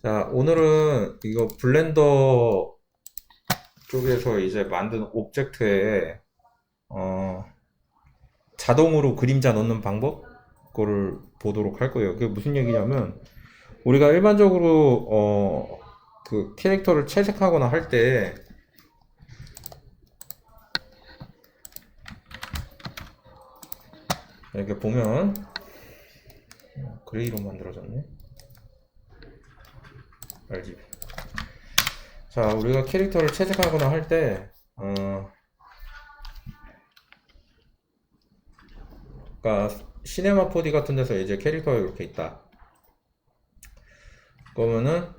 자, 오늘은 이거 블렌더 쪽에서 이제 만든 오브젝트에 자동으로 그림자 넣는 방법? 그거를 보도록 할 거예요. 그게 무슨 얘기냐면 우리가 일반적으로 그 캐릭터를 채색하거나 할 때 이렇게 보면 그레이로 만들어졌네. RGB. 자, 우리가 캐릭터를 채색하거나 할 때 그러니까 시네마 4D 같은 데서 이제 캐릭터가 이렇게 있다. 그러면은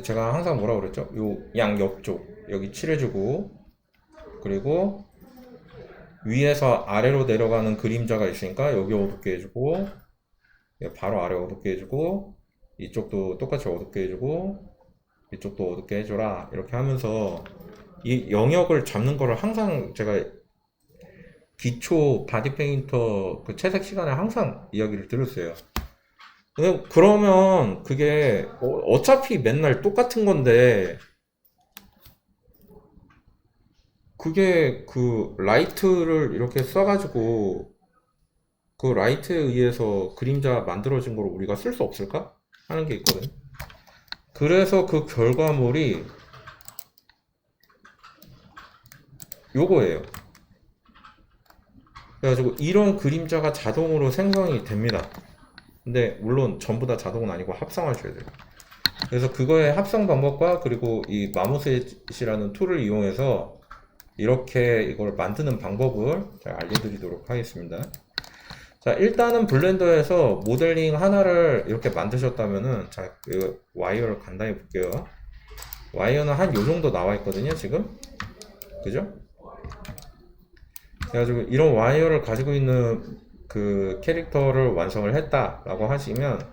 제가 항상 뭐라 그랬죠? 요 양 옆쪽 여기 칠해주고, 그리고 위에서 아래로 내려가는 그림자가 있으니까 여기 어둡게 해주고, 바로 아래 어둡게 해주고, 이쪽도 똑같이 어둡게 해주고, 이쪽도 어둡게 해줘라, 이렇게 하면서 이 영역을 잡는 거를 항상 제가 기초 바디 페인터 그 채색 시간에 항상 이야기를 들었어요. 그러면 그게 어차피 맨날 똑같은 건데, 그게 그 라이트를 이렇게 써가지고 그 라이트에 의해서 그림자 만들어진 걸 우리가 쓸 수 없을까? 하는 게 있거든. 그래서 그 결과물이 요거예요. 그래가지고 이런 그림자가 자동으로 생성이 됩니다. 근데 물론 전부 다 자동은 아니고 합성하셔야 돼요. 그래서 그거의 합성 방법과 그리고 이 마모셋이라는 툴을 이용해서 이렇게 이걸 만드는 방법을 제가 알려드리도록 하겠습니다. 자, 일단은 블렌더에서 모델링 하나를 이렇게 만드셨다면은, 자, 그 와이어를 간단히 볼게요. 와이어는 한 요 정도 나와 있거든요, 지금. 그죠? 그래가지고 이런 와이어를 가지고 있는 그 캐릭터를 완성을 했다라고 하시면,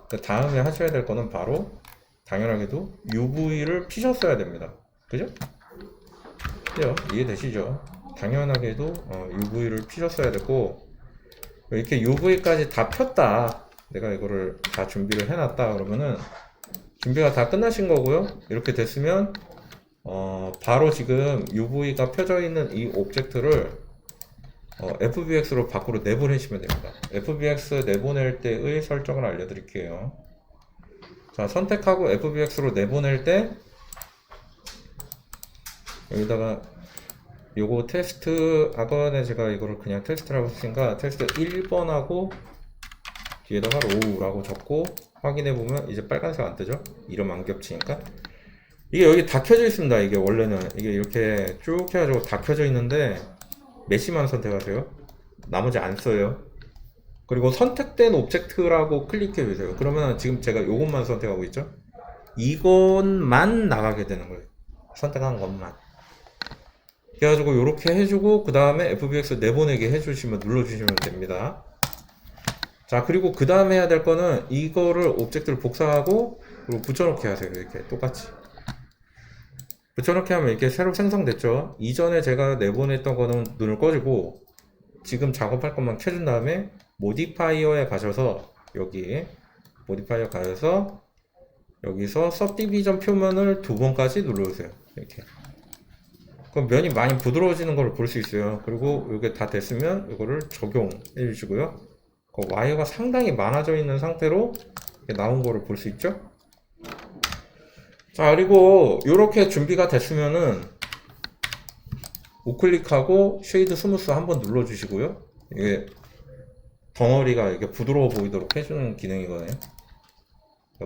그 다음에 하셔야 될 거는 바로 당연하게도 UV를 피셨어야 됩니다. 그죠? 그죠? 이해되시죠? 당연하게도 UV를 피셨어야 되고, 이렇게 UV까지 다 폈다, 내가 이거를 다 준비를 해놨다 그러면은 준비가 다 끝나신 거고요. 이렇게 됐으면 바로 지금 UV가 펴져 있는 이 오브젝트를 FBX로 밖으로 내보내시면 됩니다. FBX 내보낼 때의 설정을 알려드릴게요. 자, 선택하고 FBX로 내보낼 때 여기다가 요거 테스트, 아까는 제가 이거를 그냥 테스트라고 했으니까 테스트 1번하고 뒤에다가 로우라고 적고 확인해보면 이제 빨간색 안 뜨죠? 이름 안 겹치니까. 이게 여기 다 켜져 있습니다. 이게 원래는 이게 이렇게 쭉 해가지고 다 켜져 있는데 메시만 선택하세요. 나머지 안 써요. 그리고 선택된 오브젝트라고 클릭해 주세요. 그러면 지금 제가 이것만 선택하고 있죠? 이것만 나가게 되는 거예요. 선택한 것만. 그래가지고 이렇게 해주고 그 다음에 FBX 내보내게 해주시면 눌러주시면 됩니다. 자, 그리고 그 다음에 해야 될 거는 이거를 오브젝트를 복사하고 그리고 붙여넣기 하세요. 이렇게 똑같이 붙여넣기 하면 이렇게 새로 생성됐죠. 이전에 제가 내보냈던 거는 눈을 꺼지고 지금 작업할 것만 켜준 다음에 모디파이어에 가셔서 여기 모디파이어 가셔서 여기서 서브디비전 표면을 2번까지 눌러주세요. 이렇게. 그럼 면이 많이 부드러워지는 걸 볼 수 있어요. 그리고 이게 다 됐으면 이거를 적용해 주시고요. 그 와이어가 상당히 많아져 있는 상태로 나온 거를 볼 수 있죠. 자, 그리고 이렇게 준비가 됐으면은 우클릭하고 쉐이드 스무스 한번 눌러 주시고요. 이게 덩어리가 이렇게 부드러워 보이도록 해주는 기능이거든요.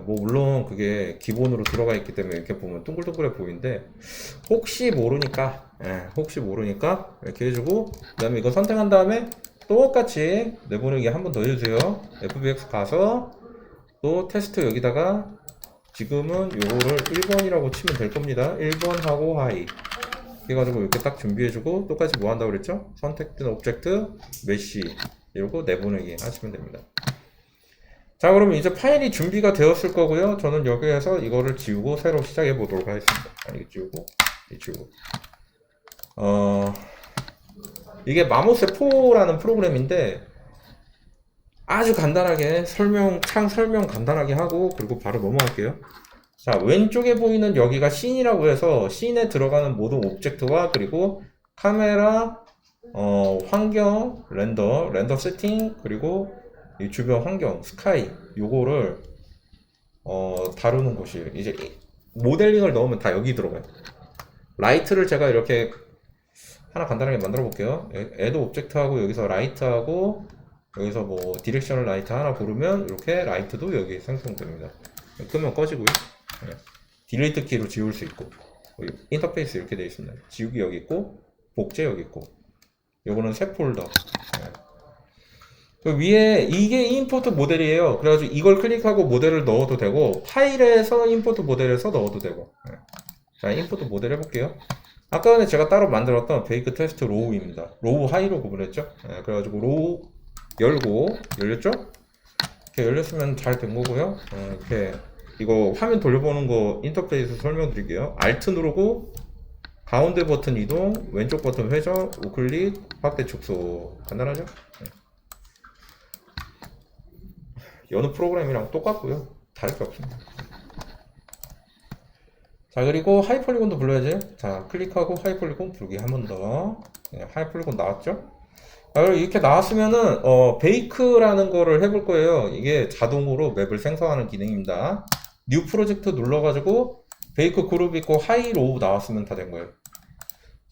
뭐 물론 그게 기본으로 들어가 있기 때문에 이렇게 보면 둥글둥글해 보이는데 혹시 모르니까 혹시 모르니까 이렇게 해주고 그 다음에 이거 선택한 다음에 똑같이 내보내기 한 번 더 해주세요. FBX 가서 또 테스트 여기다가 지금은 요거를 1번이라고 치면 될 겁니다. 1번 하고 하이 해가지고 이렇게 딱 준비해주고 똑같이 뭐 한다고 그랬죠? 선택된 오브젝트 메시 이러고 내보내기 하시면 됩니다. 자, 그러면 이제 파일이 준비가 되었을 거고요. 저는 여기에서 이거를 지우고 새로 시작해 보도록 하겠습니다. 이거 지우고, 이 지우고. 이게 마모세 4라는 프로그램인데 아주 간단하게 창 설명 간단하게 하고 그리고 바로 넘어갈게요. 자, 왼쪽에 보이는 여기가 씬이라고 해서 씬에 들어가는 모든 오브젝트와 그리고 카메라, 환경, 렌더 세팅, 그리고 이 주변 환경, 스카이, 요거를 다루는 곳이에요. 이제 모델링을 넣으면 다 여기 들어가요. 라이트를 제가 이렇게 하나 간단하게 만들어 볼게요. 애드 오브젝트하고 여기서 라이트하고 여기서 뭐 디렉셔널 라이트 하나 고르면 이렇게 라이트도 여기 생성됩니다. 끄면 꺼지고요. 네. 딜리트 키로 지울 수 있고 인터페이스 이렇게 되어 있습니다. 지우기 여기 있고 복제 여기 있고 요거는 새 폴더. 네. 그 위에 이게 임포트 모델이에요. 그래가지고 이걸 클릭하고 모델을 넣어도 되고 파일에서 임포트 모델에서 넣어도 되고. 네. 자, 임포트 모델 해볼게요. 아까 전에 제가 따로 만들었던 베이크 테스트 로우입니다. 로우 하이로 구분했죠. 네, 그래가지고 로우 열고 열렸죠? 이렇게 열렸으면 잘 된 거고요. 이렇게 이거 화면 돌려보는 거 인터페이스 설명드릴게요. Alt 누르고 가운데 버튼 이동, 왼쪽 버튼 회전, 우클릭, 확대 축소. 간단하죠? 네. 여느 프로그램이랑 똑같고요. 다를 게 없습니다. 자, 그리고 하이폴리곤도 불러야지. 자, 클릭하고 하이폴리곤 부르기 한 번 더. 네, 하이폴리곤 나왔죠? 자, 이렇게 나왔으면은 베이크라는 거를 해볼 거예요. 이게 자동으로 맵을 생성하는 기능입니다. 뉴 프로젝트 눌러가지고 베이크 그룹 있고 하이 로우 나왔으면 다 된 거예요.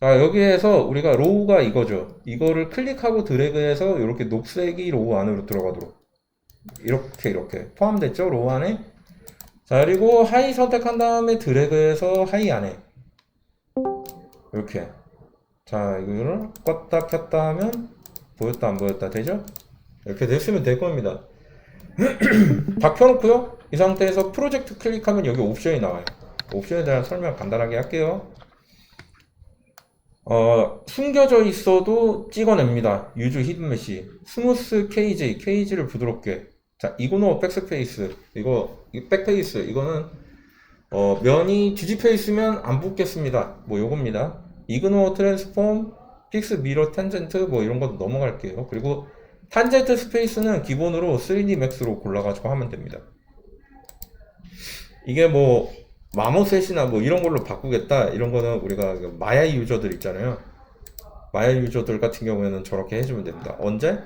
자, 여기에서 우리가 로우가 이거죠. 이거를 클릭하고 드래그해서 이렇게 녹색이 로우 안으로 들어가도록 이렇게 포함됐죠, 로우 안에. 자, 그리고 하이 선택한 다음에 드래그해서 하이 안에 이렇게. 자, 이거를 껐다 켰다 하면 보였다 안 보였다 되죠? 이렇게 됐으면 될 겁니다. 다 켜놓고요. 이 상태에서 프로젝트 클릭하면 여기 옵션이 나와요. 옵션에 대한 설명 간단하게 할게요. 숨겨져 있어도 찍어냅니다. 유즈 히든 메시, 스무스 KJ를 부드럽게. 자, 이그노어 백스페이스, 이거 백페이스, 이거는 면이 뒤집혀 있으면 안 붙겠습니다. 뭐 요겁니다. 이그노어 트랜스폼, 픽스 미러 탄젠트 뭐 이런 것도 넘어갈게요. 그리고 탄젠트 스페이스는 기본으로 3D 맥스로 골라가지고 하면 됩니다. 이게 뭐 마모셋이나 뭐 이런 걸로 바꾸겠다 이런 거는 우리가 마야 유저들 있잖아요. 마야 유저들 같은 경우에는 저렇게 해주면 됩니다. 언제?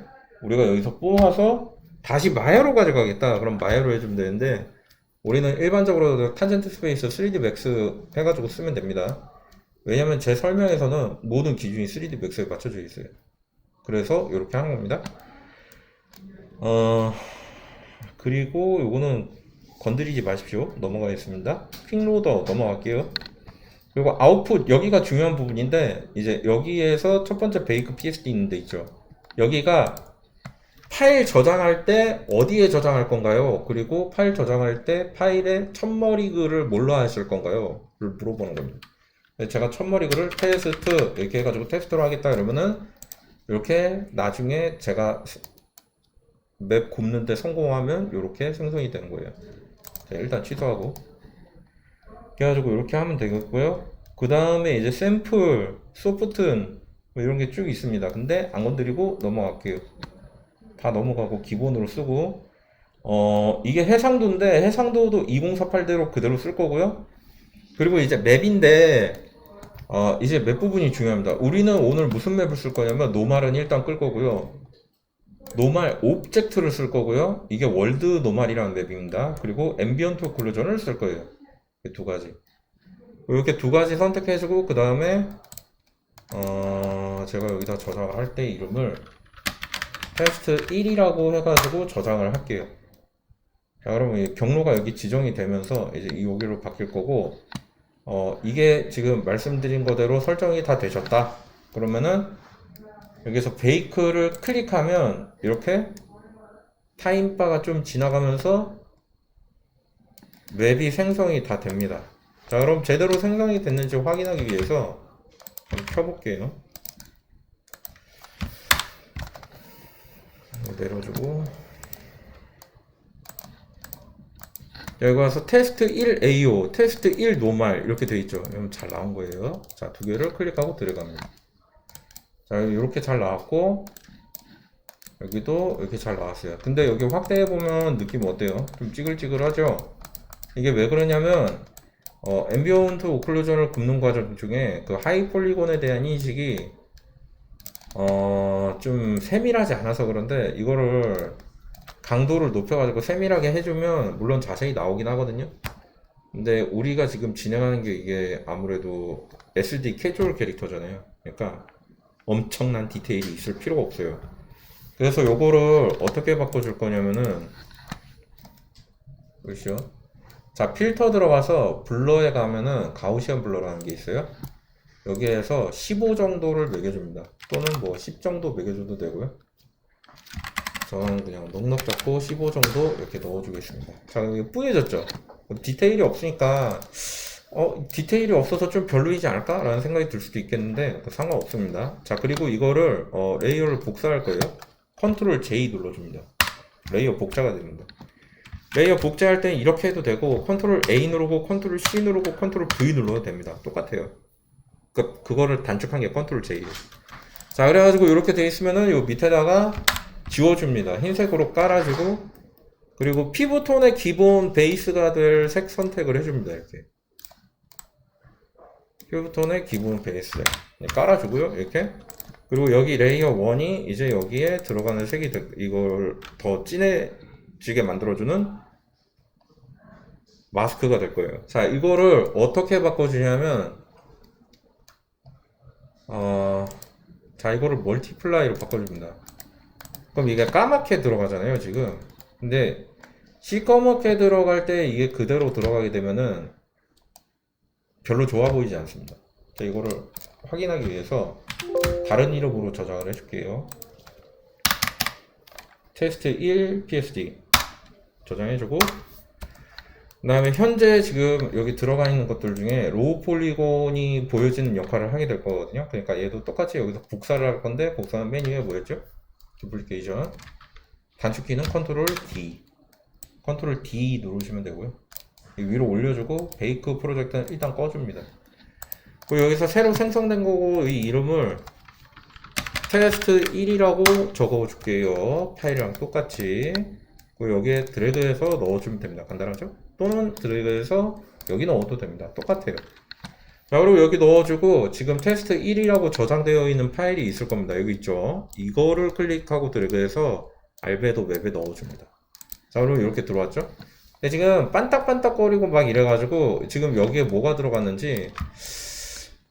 우리가 여기서 뽑아서 다시 마야로 가져가겠다. 그럼 마야로 해주면 되는데 우리는 일반적으로 탄젠트 스페이스 3D 맥스 해가지고 쓰면 됩니다. 왜냐면 제 설명에서는 모든 기준이 3D 맥스에 맞춰져 있어요. 그래서 이렇게 하는 겁니다. 그리고 요거는 건드리지 마십시오. 넘어가겠습니다. 퀵로더 넘어갈게요. 그리고 아웃풋 여기가 중요한 부분인데 이제 여기에서 첫 번째 베이크 PSD 있는 데 있죠. 여기가 파일 저장할 때 어디에 저장할 건가요? 그리고 파일 저장할 때 파일의 첫머리 글을 뭘로 하실 건가요? 를 물어보는 겁니다. 제가 첫머리 글을 테스트 이렇게 해가지고 테스트로 하겠다 그러면은 이렇게 나중에 제가 맵 굽는데 성공하면 이렇게 생성이 되는 거예요. 자, 일단 취소하고 그래가지고 이렇게 하면 되겠고요. 그 다음에 이제 샘플, 소프튼 뭐 이런 게 쭉 있습니다. 근데 안 건드리고 넘어갈게요. 다 넘어가고 기본으로 쓰고 이게 해상도인데 해상도도 2048대로 그대로 쓸 거고요. 그리고 이제 맵인데 이제 맵 부분이 중요합니다. 우리는 오늘 무슨 맵을 쓸 거냐면 노말은 일단 끌 거고요. 노말 오브젝트를 쓸 거고요. 이게 월드 노말이라는 맵입니다. 그리고 앰비언트 오클루전을 쓸 거예요. 두 가지. 이렇게 두 가지 선택해주고 그 다음에 제가 여기다 저장할 때 이름을 테스트 1이라고 해가지고 저장을 할게요. 자, 그러면 경로가 여기 지정이 되면서 이제 여기로 바뀔 거고 이게 지금 말씀드린 거대로 설정이 다 되셨다. 그러면은 여기서 베이크를 클릭하면 이렇게 타임바가 좀 지나가면서 맵이 생성이 다 됩니다. 자, 그럼 제대로 생성이 됐는지 확인하기 위해서 한번 켜볼게요. 내려주고 여기 와서 테스트 1 AO, 테스트 1 노말 이렇게 되어 있죠. 그럼 잘 나온 거예요. 자, 두 개를 클릭하고 들어갑니다. 자, 이렇게 잘 나왔고 여기도 이렇게 잘 나왔어요. 근데 여기 확대해보면 느낌 어때요? 좀 찌글찌글하죠? 이게 왜 그러냐면 앰비언트 오클루전을 굽는 과정 중에 그 하이 폴리곤에 대한 인식이 좀 세밀하지 않아서 그런데 이거를 강도를 높여가지고 세밀하게 해주면 물론 자세히 나오긴 하거든요. 근데 우리가 지금 진행하는 게 이게 아무래도 SD 캐주얼 캐릭터잖아요. 그러니까 엄청난 디테일이 있을 필요가 없어요. 그래서 요거를 어떻게 바꿔줄 거냐면은 보시죠. 자, 필터 들어가서 블러에 가면은 가우시안 블러라는 게 있어요. 여기에서 15 정도를 매겨줍니다. 또는 뭐 10 정도 매겨줘도 되고요. 저는 그냥 넉넉 잡고 15 정도 이렇게 넣어주겠습니다. 자, 여기 뿌얘졌죠? 디테일이 없으니까 디테일이 없어서 좀 별로이지 않을까? 라는 생각이 들 수도 있겠는데 상관없습니다. 자, 그리고 이거를 레이어를 복사할 거예요. 컨트롤 J 눌러줍니다. 레이어 복사가 됩니다. 레이어 복제할 땐 이렇게 해도 되고 컨트롤 A 누르고 컨트롤 C 누르고 컨트롤 V 눌러도 됩니다. 똑같아요. 그거를 단축한 게 컨트롤 J예요. 자, 그래가지고 이렇게 돼 있으면은 요 밑에다가 지워줍니다. 흰색으로 깔아주고 그리고 피부톤의 기본 베이스가 될 색 선택을 해줍니다. 이렇게 피부톤의 기본 베이스 깔아주고요. 이렇게 그리고 여기 레이어 1이 이제 여기에 들어가는 색이 이걸 더 진해지게 만들어주는 마스크가 될 거예요. 자, 이거를 어떻게 바꿔주냐면 자, 이거를 멀티플라이로 바꿔줍니다. 그럼 이게 까맣게 들어가잖아요, 지금. 근데 시꺼멓게 들어갈 때 이게 그대로 들어가게 되면은 별로 좋아 보이지 않습니다. 자, 이거를 확인하기 위해서 다른 이름으로 저장을 해줄게요. 테스트 1 PSD 저장해주고 그 다음에 현재 지금 여기 들어가 있는 것들 중에 로우 폴리곤이 보여지는 역할을 하게 될 거거든요. 그러니까 얘도 똑같이 여기서 복사를 할 건데 복사는 메뉴에 뭐였죠? 두플리케이션 단축키는 컨트롤 D 컨트롤 D 누르시면 되고요. 위로 올려주고 베이크 프로젝트는 일단 꺼줍니다. 그리고 여기서 새로 생성된 거고 이 이름을 테스트 1이라고 적어줄게요. 파일이랑 똑같이. 그리고 여기에 드래그해서 넣어주면 됩니다. 간단하죠? 또는 드래그해서 여기 넣어도 됩니다. 똑같아요. 자, 그리고 여기 넣어주고 지금 테스트 1이라고 저장되어 있는 파일이 있을 겁니다. 여기 있죠? 이거를 클릭하고 드래그해서 알베도 맵에 넣어줍니다. 자, 그리고 이렇게 들어왔죠? 근데 지금 반딱반딱거리고 막 이래가지고 지금 여기에 뭐가 들어갔는지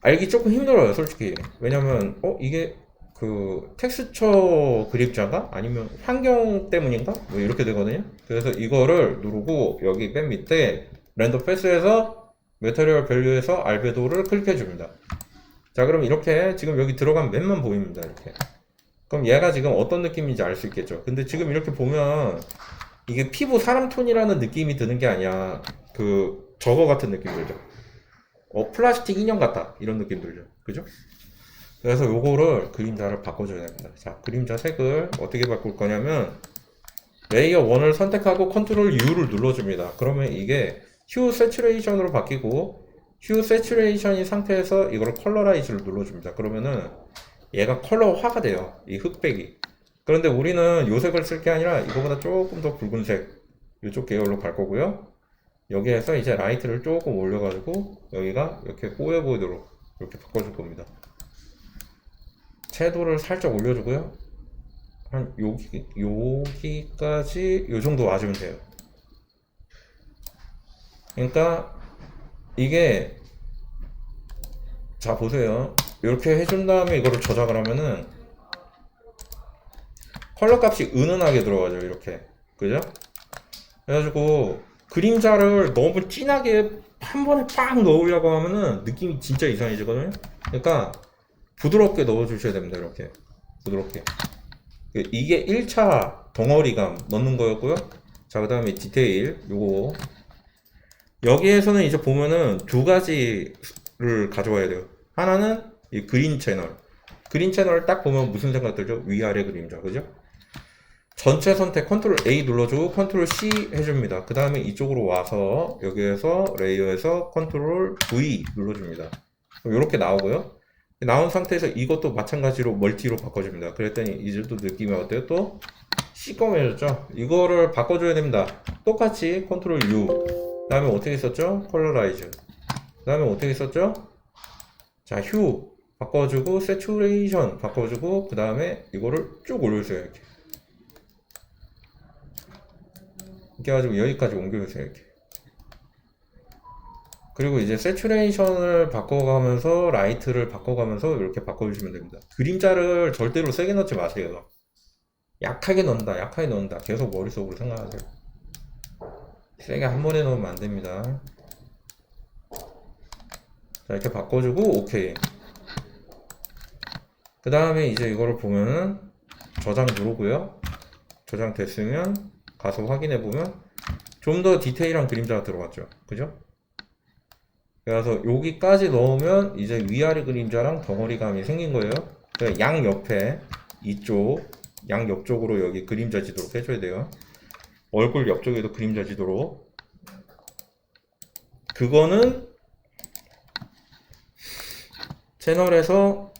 알기 조금 힘들어요, 솔직히. 왜냐면 이게 그 텍스처 그립자가 아니면 환경 때문인가? 뭐 이렇게 되거든요. 그래서 이거를 누르고 여기 맨 밑에 렌더 패스에서 메터리얼 밸류에서 알베도를 클릭해 줍니다. 자, 그럼 이렇게 지금 여기 들어간 맨만 보입니다. 이렇게. 그럼 얘가 지금 어떤 느낌인지 알 수 있겠죠. 근데 지금 이렇게 보면 이게 피부 사람 톤이라는 느낌이 드는 게 아니야. 그 저거 같은 느낌 들죠. 플라스틱 인형 같다. 이런 느낌 들죠. 그죠? 그래서 요거를 그림자를 바꿔줘야 됩니다. 자, 그림자 색을 어떻게 바꿀 거냐면 레이어 1을 선택하고 컨트롤 U를 눌러줍니다. 그러면 이게 휴 세츄레이션으로 바뀌고 휴 세츄레이션인 상태에서 이거를 컬러라이즈를 눌러줍니다. 그러면은 얘가 컬러화가 돼요. 이 흑백이. 그런데 우리는 요 색을 쓸 게 아니라 이거보다 조금 더 붉은색 이쪽 계열로 갈 거고요. 여기에서 이제 라이트를 조금 올려가지고 여기가 이렇게 뽀여 보이도록 이렇게 바꿔줄 겁니다. 채도를 살짝 올려주고요. 한 여기까지 요 정도 와주면 돼요. 그러니까 이게 자 보세요. 이렇게 해준 다음에 이거를 저장을 하면은 컬러 값이 은은하게 들어가죠. 이렇게 그죠? 그래가지고 그림자를 너무 진하게 한 번에 빡 넣으려고 하면은 느낌이 진짜 이상해지거든요. 그러니까 부드럽게 넣어주셔야 됩니다. 이렇게 부드럽게. 이게 1차 덩어리감 넣는 거였고요. 자, 그 다음에 디테일 요거 여기에서는 이제 보면은 두 가지를 가져와야 돼요. 하나는 이 그린 채널을 딱 보면 무슨 생각 들죠? 위아래 그림자, 그죠? 전체 선택 컨트롤 A 눌러주고 컨트롤 C 해줍니다. 그 다음에 이쪽으로 와서 여기에서 레이어에서 컨트롤 V 눌러줍니다. 이렇게 나오고요. 나온 상태에서 이것도 마찬가지로 멀티로 바꿔줍니다. 그랬더니 이제 또 느낌이 어때요? 또 시꺼매졌죠? 이거를 바꿔줘야 됩니다. 똑같이 컨트롤 U. 그 다음에 어떻게 썼죠? 컬러라이즈. 그 다음에 어떻게 썼죠? 자, 휴 바꿔주고, 세츄레이션 바꿔주고, 그 다음에 이거를 쭉 올려주세요. 이렇게. 이렇게 해가지고 여기까지 옮겨주세요. 이렇게. 그리고 이제 세츄레이션을 바꿔가면서 라이트를 바꿔가면서 이렇게 바꿔주시면 됩니다. 그림자를 절대로 세게 넣지 마세요. 약하게 넣는다, 약하게 넣는다. 계속 머릿속으로 생각하세요. 세게 한 번에 넣으면 안 됩니다. 자, 이렇게 바꿔주고, 오케이. 그 다음에 이제 이거를 보면은 저장 누르고요. 저장 됐으면 가서 확인해 보면 좀 더 디테일한 그림자가 들어갔죠. 그죠? 그래서 여기까지 넣으면 이제 위아래 그림자랑 덩어리감이 생긴 거예요. 양 옆에 이쪽 양 옆쪽으로 여기 그림자 지도록 해줘야 돼요. 얼굴 옆쪽에도 그림자 지도록. 그거는 채널에서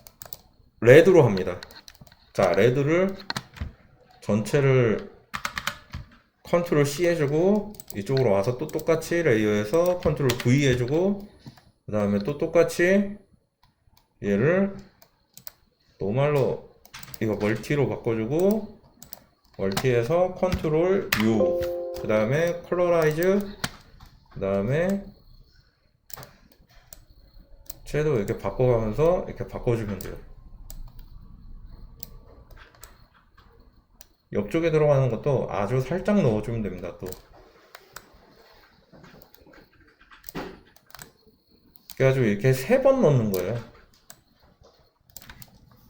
레드로 합니다. 자, 레드를 전체를 컨트롤 C 해주고, 이쪽으로 와서 또 똑같이 레이어에서 컨트롤 V 해주고, 그 다음에 또 똑같이 얘를 노멀로 이거 멀티로 바꿔주고, 멀티에서 컨트롤 U, 그 다음에 컬러라이즈, 그 다음에 섀도우 이렇게 바꿔가면서 이렇게 바꿔주면 돼요. 옆쪽에 들어가는 것도 아주 살짝 넣어주면 됩니다. 또 그래가지고 이렇게 3번 넣는 거예요.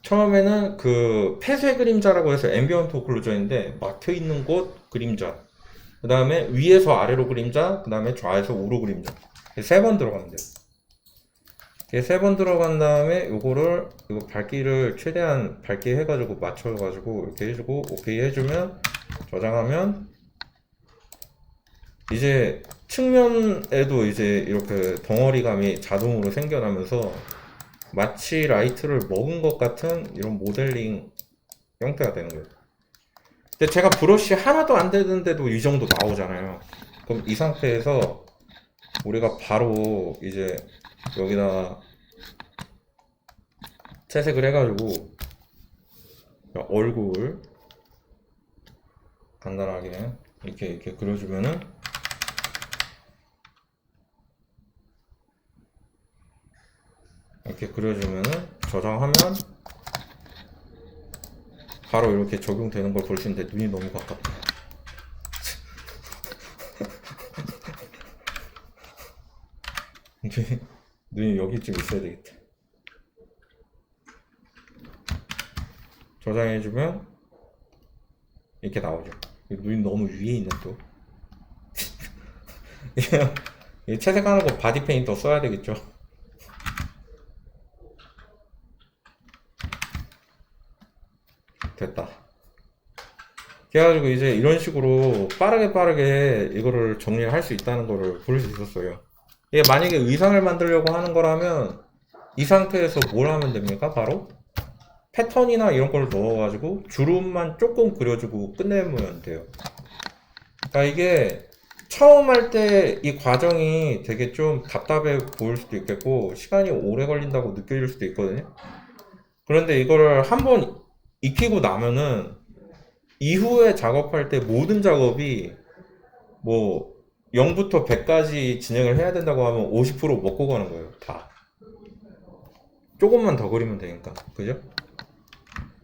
처음에는 그 폐쇄 그림자라고 해서 앰비언트 오클루전인데 막혀있는 곳 그림자, 그 다음에 위에서 아래로 그림자, 그 다음에 좌에서 우로 그림자. 3번 들어가면 돼요. 3번 들어간 다음에 요거를 이거 밝기를 최대한 밝게 해가지고 맞춰가지고 이렇게 해주고 오케이 해주면, 저장하면 이제 측면에도 이제 이렇게 덩어리감이 자동으로 생겨나면서 마치 라이트를 먹은 것 같은 이런 모델링 형태가 되는 거예요. 근데 제가 브러쉬 하나도 안 되는데도 이 정도 나오잖아요. 그럼 이 상태에서 우리가 바로 이제 여기다가 채색을 해가지고 얼굴 간단하게 이렇게 그려주면은, 이렇게 그려주면은 저장하면 바로 이렇게 적용되는 걸 볼 수 있는데 눈이 너무 가깝다. 눈이 여기쯤 있어야 되겠다. 저장해주면 이렇게 나오죠. 눈이 너무 위에 있는 또. 채색하는 거 바디 페인터 써야 되겠죠. 됐다. 그래가지고 이제 이런 식으로 빠르게 이거를 정리할 수 있다는 거를 볼 수 있었어요. 이게 만약에 의상을 만들려고 하는 거라면 이 상태에서 뭘 하면 됩니까? 바로 패턴이나 이런 걸 넣어가지고 주름만 조금 그려주고 끝내면 돼요. 그러니까 이게 처음 할 때 이 과정이 되게 좀 답답해 보일 수도 있겠고 시간이 오래 걸린다고 느껴질 수도 있거든요. 그런데 이거를 한번 익히고 나면은 이후에 작업할 때 모든 작업이 뭐 0부터 100까지 진행을 해야 된다고 하면 50% 먹고 가는 거예요. 다 조금만 더 그리면 되니까, 그죠?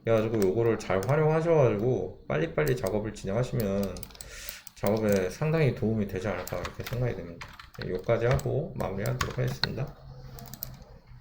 그래가지고 요거를 잘 활용하셔가지고 빨리빨리 작업을 진행하시면 작업에 상당히 도움이 되지 않을까 이렇게 생각이 됩니다. 여기까지 하고 마무리하도록 하겠습니다.